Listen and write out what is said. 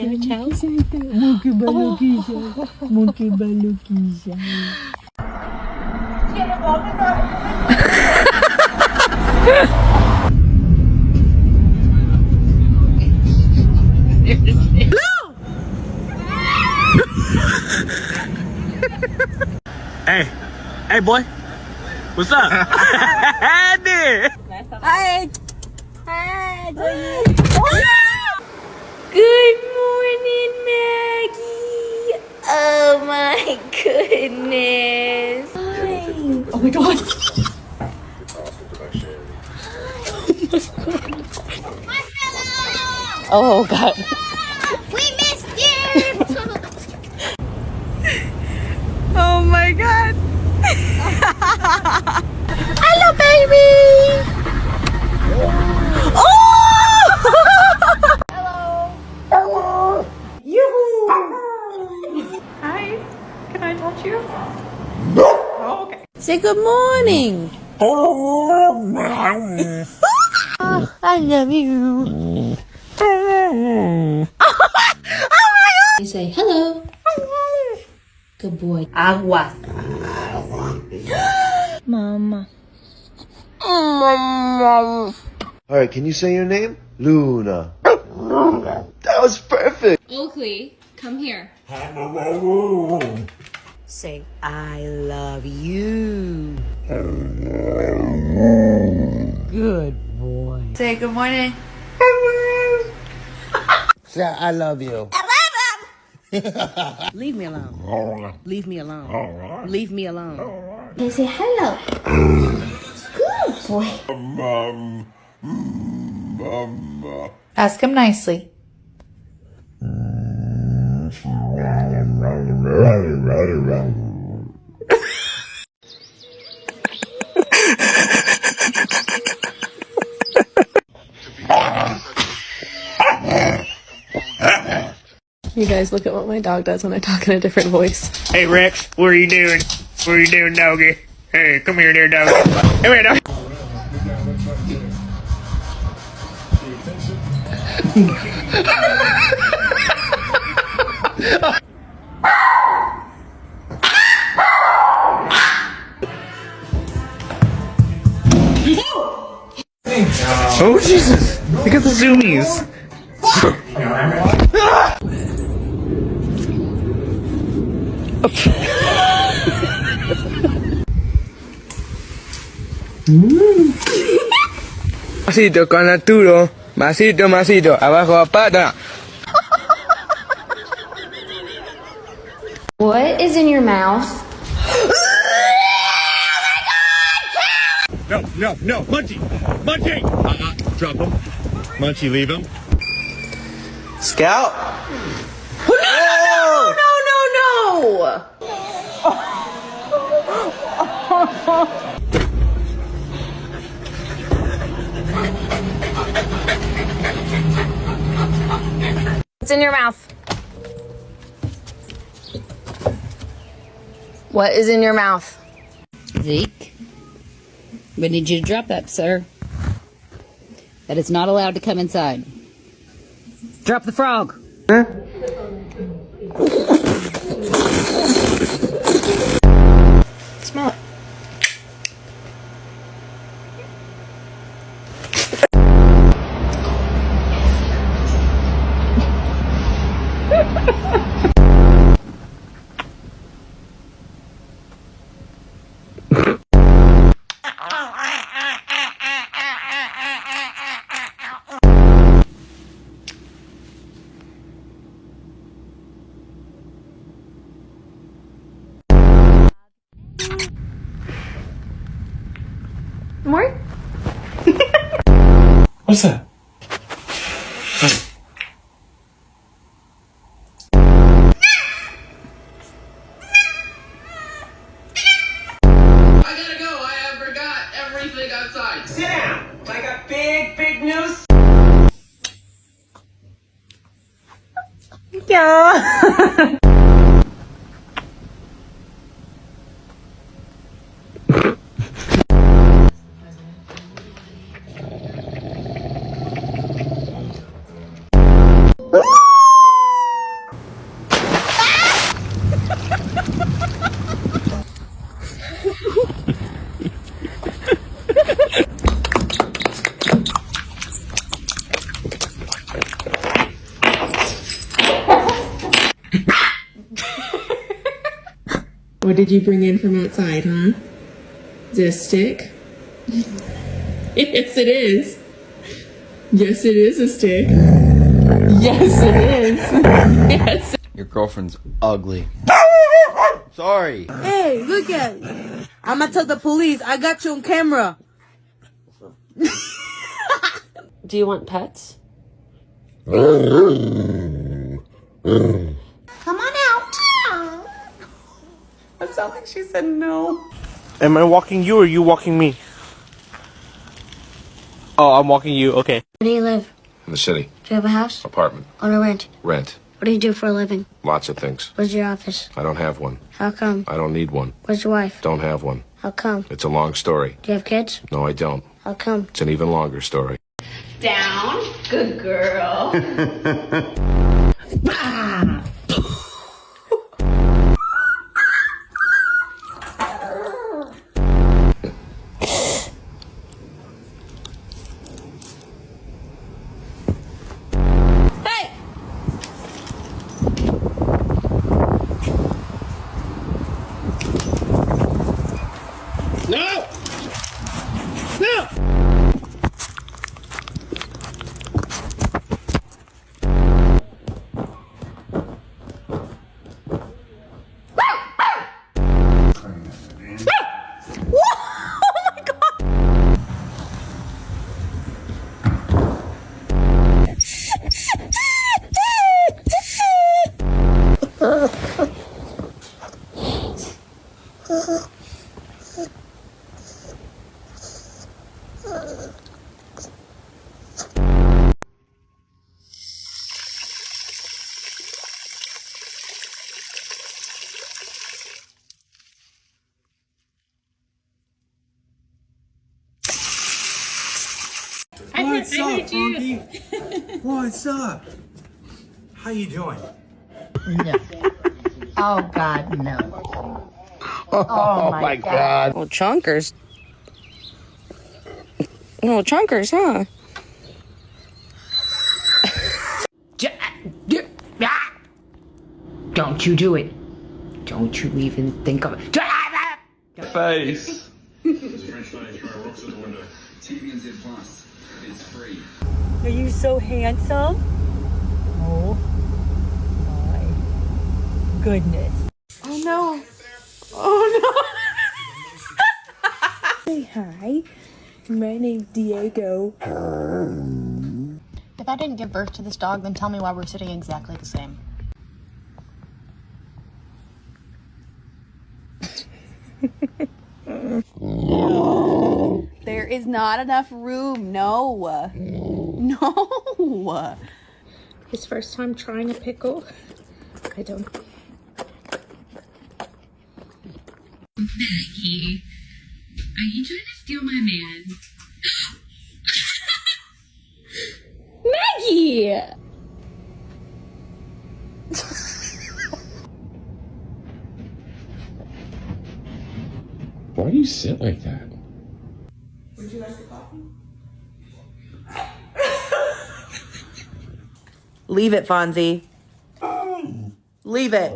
Can we tell? Monkey balukisa. Monkey balukisa. Hey boy, what's up? Andy. Hi. Hi, Joey. Good morning, Maggie. Oh my goodness. Hi. Oh my god. Oh god. We missed you! Oh my god. Hello, baby. Hi. Can I touch you? Oh, okay. Say good morning. I love you. You say hello. Good boy. Agua. Mama. Alright, can you say your name? Luna. That was perfect! Oakley, come here. Say I love you. Good boy. Say good morning. Say I love you. Leave me alone. Leave me alone. Leave me alone. They say hello. Good boy. Ask him nicely. You guys, look at what my dog does when I talk in a different voice. Hey Rex, what are you doing? What are you doing, doggy? Hey, come here there, doggy. Come here, doggy. Oh Jesus! Look at the zoomies. Masito con Arturo. Masito, masito. Abajo, pata. What is in your mouth? No. Munchie. Munchie. Drop him. Munchie, leave him. Scout. No! What's in your mouth? What is in your mouth? Zeke, we need you to drop that, sir. That is not allowed to come inside. Drop the frog. Smell it. More? What's that? I gotta go. I forgot everything outside. Sit down. I got big news. Yeah. What did you bring in from outside, huh? Is it a stick? Yes, it is. Yes, it is a stick. Yes, it is. Yes. Your girlfriend's ugly. Sorry. Hey, look at it. I'm gonna tell the police. I got you on camera. Do you want pets? Come on out. That sounds like she said no. Am I walking you or you walking me? Oh, I'm walking you. Okay. Where do you live? In the city. Do you have a house? Apartment. Own or rent? Rent. What do you do for a living? Lots of things. Where's your office? I don't have one. How come? I don't need one. Where's your wife? Don't have one. How come? It's a long story. Do you have kids? No, I don't. How come? It's an even longer story. Down. Good girl. No! No! What's up, Funky? What's up? How you doing? No. Oh, God, no. Oh, my God. Oh, chunkers. Oh, chunkers, huh? Don't you do it. Don't you even think of it. Face. Are you so handsome? Oh my goodness. Oh no. Oh no. Say hi. My name's Diego. If I didn't give birth to this dog, then tell me why we're sitting exactly the same. There is not enough room. No. No. His first time trying a pickle. I don't. Maggie, are you trying to steal my man? Maggie! Why do you sit like that? Would you like the coffee? Leave it, Fonzie. Leave it.